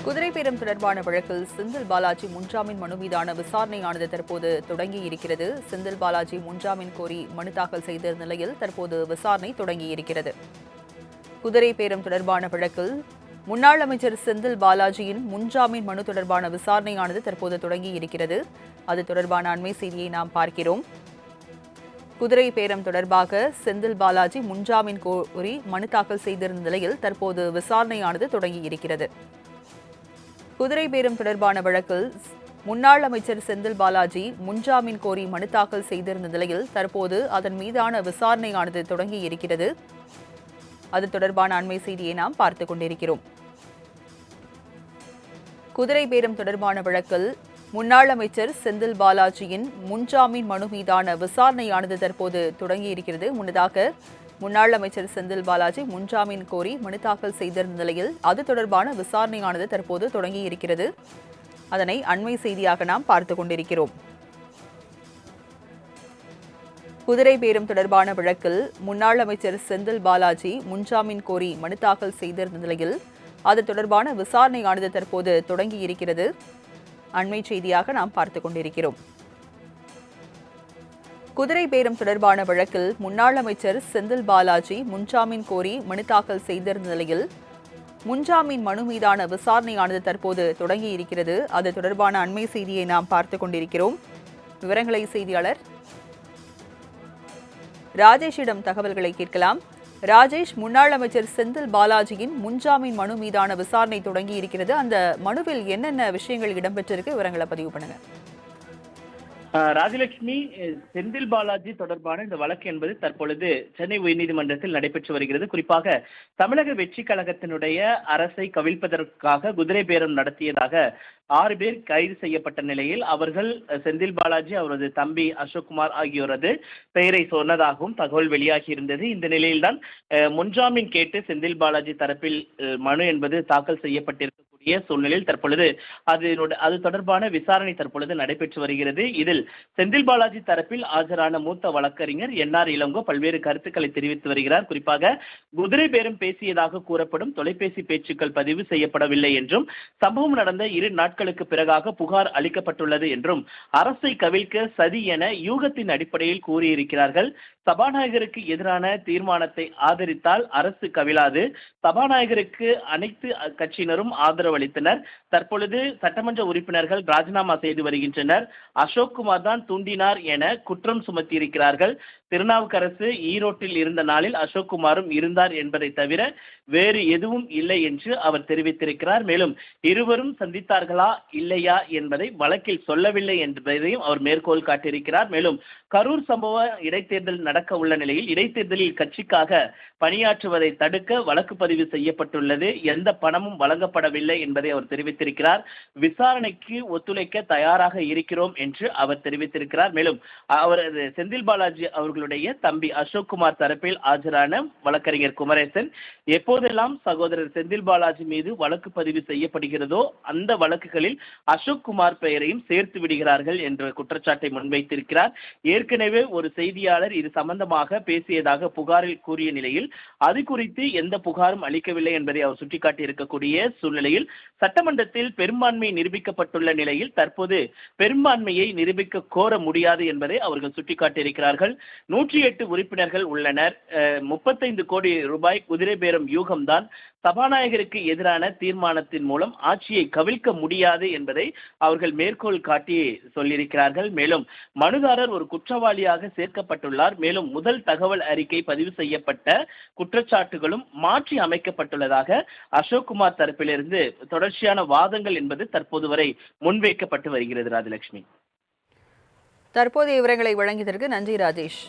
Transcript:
குதிரை பேரம் தொடர்பான வழக்கில் செந்தில் பாலாஜி முன்ஜாமீன் மனு மீதான விசாரணையானது தற்போது தொடங்கியிருக்கிறது. செந்தில் பாலாஜி முன்ஜாமீன் கோரி மனு தாக்கல் செய்த நிலையில் தற்போது விசாரணை தொடங்கியிருக்கிறது. குதிரை பேரம் தொடர்பான வழக்கில் முன்னாள் அமைச்சர் செந்தில் பாலாஜியின் முன்ஜாமீன் மனு தொடர்பான விசாரணையானது தற்போது தொடங்கியிருக்கிறது. அது தொடர்பான அண்மை செய்தியை நாம் பார்க்கிறோம். குதிரை பேரம் தொடர்பாக செந்தில் பாலாஜி முன்ஜாமீன் கோரி மனு தாக்கல் செய்திருந்த நிலையில் தற்போது விசாரணையானது தொடங்கியிருக்கிறது. குதிரை பேரம் தொடர்பான வழக்கில் முன்னாள் அமைச்சர் செந்தில் பாலாஜி முன்ஜாமீன் கோரி மனு தாக்கல் செய்திருந்த நிலையில் தற்போது அதன் மீதான விசாரணையானது தொடங்கியிருக்கிறது. அது தொடர்பான அண்மை செய்தியை நாம் பார்த்துக் கொண்டிருக்கிறோம். குதிரை பேரம் தொடர்பான வழக்கில் முன்னாள் அமைச்சர் செந்தில் பாலாஜியின் முன்ஜாமீன் மனு மீதான விசாரணையானது தற்போது தொடங்கியிருக்கிறது. முன்னதாக முன்னாள் அமைச்சர் செந்தில் பாலாஜி முன்ஜாமீன் கோரி மனு தாக்கல் செய்திருந்த நிலையில் அது தொடர்பான விசாரணையானது தற்போது தொடங்கியிருக்கிறது. அதனை அண்மை செய்தியாக நாம் பார்த்துக் கொண்டிருக்கிறோம். குதிரை பேரம் தொடர்பான வழக்கில் முன்னாள் அமைச்சர் செந்தில் பாலாஜி முன்ஜாமீன் கோரி மனு தாக்கல் செய்திருந்த நிலையில் அது தொடர்பான விசாரணையானது தற்போது தொடங்கியிருக்கிறது. அண்மை செய்தியாக நாம் பார்த்துக் கொண்டிருக்கிறோம். குதிரை பேரம் தொடர்பான வழக்கில் முன்னாள் அமைச்சர் செந்தில் பாலாஜி முன்ஜாமீன் கோரி மனு தாக்கல் செய்திருந்த நிலையில் முன்ஜாமீன் மனு மீதான விசாரணையானது தற்போது தொடங்கியிருக்கிறது. அது தொடர்பான அண்மை செய்தியை நாம் பார்த்துக் கொண்டிருக்கிறோம். விவரங்களை செய்தியாளர் ராஜேஷிடம் தகவல்களை கேட்கலாம். ராஜேஷ், முன்னாள் அமைச்சர் செந்தில் பாலாஜியின் முன்ஜாமீன் மனு மீதான விசாரணை தொடங்கி இருக்கிறது. அந்த மனுவில் என்னென்ன விஷயங்கள் இடம்பெற்றிருக்கு, விவரங்களை பதிவு பண்ணுங்க. ராஜலட்சுமி, செந்தில் பாலாஜி தொடர்பான இந்த வழக்கு என்பது தற்பொழுது சென்னை உயர்நீதிமன்றத்தில் நடைபெற்று வருகிறது. குறிப்பாக தமிழக வெற்றி கழகத்தினுடைய அரசை கவிழ்ப்பதற்காக குதிரை பேரம் நடத்தியதாக 6 பேர் கைது செய்யப்பட்ட நிலையில் அவர்கள் செந்தில் பாலாஜி, அவரது தம்பி அசோக்குமார் ஆகியோரது பெயரை சொன்னதாகவும் தகவல் வெளியாகி இருந்தது. இந்த நிலையில்தான் முன்ஜாமீன் கேட்டு செந்தில் பாலாஜி தரப்பில் மனு என்பது தாக்கல் செய்யப்பட்டிருக்க சூழ்நிலையில் தற்பொழுது அது தொடர்பான விசாரணை தற்பொழுது நடைபெற்று வருகிறது. இதில் செந்தில் பாலாஜி தரப்பில் ஆஜரான மூத்த வழக்கறிஞர் என்ஆர் இளங்கோ பல்வேறு கருத்துக்களை தெரிவித்து வருகிறார். குறிப்பாக குதிரை பேரம் பேசியதாக கூறப்படும் தொலைபேசி பேச்சுக்கள் பதிவு செய்யப்படவில்லை என்றும், சம்பவம் நடந்த 2 நாட்களுக்கு பிறகாக புகார் அளிக்கப்பட்டுள்ளது என்றும், அரசை கவிழ்க்க சதி என யூகத்தின் அடிப்படையில் கூறியிருக்கிறார்கள். சபாநாயகருக்கு எதிரான தீர்மானத்தை ஆதரித்தால் அரசு கவிழாது, சபாநாயகருக்கு அனைத்து கட்சியினரும் ஆதரவு அளித்தனர். தற்பொழுது சட்டமன்ற உறுப்பினர்கள் ராஜினாமா செய்து வருகின்றனர். அசோக்குமார் தான் தூண்டினார் என குற்றம் சுமத்தியிருக்கிறார்கள். திருநாவுக்கரசு ஈரோட்டில் இருந்த நாளில் அசோக்குமாரும் இருந்தார் என்பதை தவிர வேறு எதுவும் இல்லை என்று அவர் தெரிவித்திருக்கிறார். மேலும் இருவரும் சந்தித்தார்களா இல்லையா என்பதை வழக்கில் சொல்லவில்லை என்பதையும் அவர் மேற்கோள் காட்டியிருக்கிறார். மேலும் கரூர் சம்பவ இடைத்தேர்தல் நடக்க உள்ள நிலையில் இடைத்தேர்தலில் கட்சிக்காக பணியாற்றுவதை தடுக்க வழக்கு பதிவு செய்யப்பட்டுள்ளது. எந்த பணமும் வழங்கப்படவில்லை என்பதை அவர் தெரிவித்திருக்கிறார். விசாரணைக்கு ஒத்துழைக்க தயாராக இருக்கிறோம் என்று அவர் தெரிவித்திருக்கிறார். மேலும் அவரது செந்தில் பாலாஜி அவர்களுடைய தம்பி அசோக்குமார் தரப்பில் ஆஜரான வழக்கறிஞர் குமரேசன், எப்போதெல்லாம் சகோதரர் செந்தில் பாலாஜி மீது வழக்கு பதிவு செய்யப்படுகிறதோ அந்த வழக்குகளில் அசோக்குமார் பெயரையும் சேர்த்து விடுகிறார்கள் என்ற குற்றச்சாட்டை முன்வைத்திருக்கிறார். ஏற்கனவே ஒரு செய்தியாளர் இது சம்பந்தமாக பேசியதாக புகாரில் கூறிய நிலையில் அது குறித்து எந்த புகாரும் அளிக்கவில்லை என்பதை அவர் சுட்டிக்காட்டி இருக்கக்கூடிய சூழ்நிலையில் சட்டமன்றத்தில் பெரும்பான்மை நிரூபிக்கப்பட்டுள்ள நிலையில் தற்போது பெரும்பான்மையை நிரூபிக்க கோர முடியாது என்பதை அவர்கள் சுட்டிக்காட்டியிருக்கிறார்கள். 108 உறுப்பினர்கள் உள்ளனர். 35 கோடி ரூபாய் குதிரை பேரம் யூகம்தான். சபாநாயகருக்கு எதிரான தீர்மானத்தின் மூலம் ஆட்சியை கவிழ்க்க முடியாது என்பதை அவர்கள் மேற்கோள் காட்டி சொல்லியிருக்கிறார்கள். மேலும் மனுதாரர் ஒரு குற்றவாளியாக சேர்க்கப்பட்டுள்ளார். மேலும் முதல் தகவல் அறிக்கை பதிவு செய்யப்பட்ட குற்றச்சாட்டுகளும் மாற்றி அமைக்கப்பட்டுள்ளதாக அசோக்குமார் தரப்பிலிருந்து தொடர்ச்சியான வாதங்கள் என்பது தற்போது வரை முன்வைக்கப்பட்டு வருகிறது. ராஜலட்சுமி, தற்போதைய விவரங்களை வழங்கியதற்கு நன்றி ராஜேஷ்.